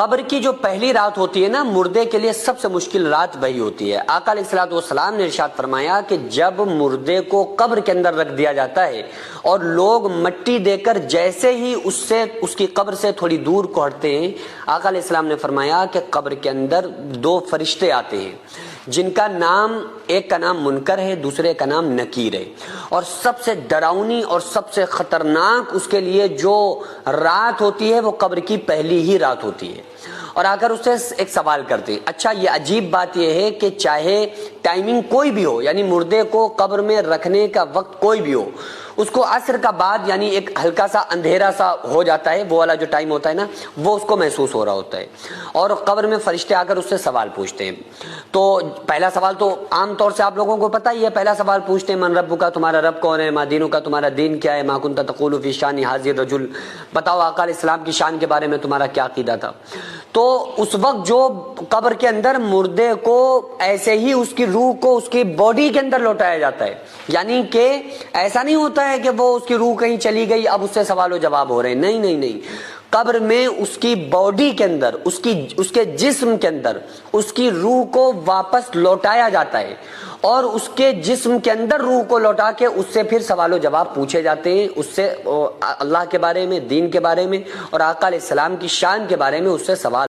قبر کی جو پہلی رات ہوتی ہے نا، مردے کے لیے سب سے مشکل رات وہی ہوتی ہے۔ آقا علیہ الصلوۃ والسلام نے ارشاد فرمایا کہ جب مردے کو قبر کے اندر رکھ دیا جاتا ہے اور لوگ مٹی دے کر جیسے ہی اس کی قبر سے تھوڑی دور کو ہٹتے ہیں، آقا علیہ السلام نے فرمایا کہ قبر کے اندر دو فرشتے آتے ہیں جن کا نام، ایک کا نام منکر ہے، دوسرے کا نام نکیر ہے، اور سب سے ڈراؤنی اور سب سے خطرناک اس کے لیے جو رات ہوتی ہے وہ قبر کی پہلی ہی رات ہوتی ہے۔ اور آ کر اس سے ایک سوال کرتے ہیں، اچھا یہ عجیب بات یہ ہے کہ چاہے ٹائمنگ کوئی بھی ہو، یعنی مردے کو قبر میں رکھنے کا وقت کوئی بھی ہو، اس کو عصر کا بعد یعنی ایک ہلکا سا اندھیرا سا ہو جاتا ہے، وہ والا جو ٹائم ہوتا ہے نا، وہ اس کو محسوس ہو رہا ہوتا ہے، اور قبر میں فرشتے آ کر اس سے سوال پوچھتے ہیں۔ تو پہلا سوال تو عام طور سے آپ لوگوں کو پتہ ہی ہے، پہلا سوال پوچھتے ہیں من رب کا، تمہارا رب کون ہے، ما دینو کا، تمہارا دین کیا ہے، ما کنت تقول فی شان حاضر رجل، بتاؤ آقا علیہ السلام کی شان کے بارے میں تمہارا کیا عقیدہ تھا۔ تو اس وقت جو قبر کے اندر مردے کو ایسے ہی اس کی روح کو اس کی باڈی کے اندر لوٹایا جاتا ہے، یعنی کہ ایسا نہیں ہوتا ہے کہ وہ اس کی روح کہیں چلی گئی اب اس سے سوال و جواب ہو رہے ہیں، نہیں نہیں نہیں، قبر میں اس کی باڈی کے اندر، اس کے جسم کے اندر اس کی روح کو واپس لوٹایا جاتا ہے، اور اس کے جسم کے اندر روح کو لوٹا کے اس سے پھر سوال و جواب پوچھے جاتے ہیں، اس سے اللہ کے بارے میں، دین کے بارے میں اور آقا علیہ السلام کی شان کے بارے میں اس سے سوال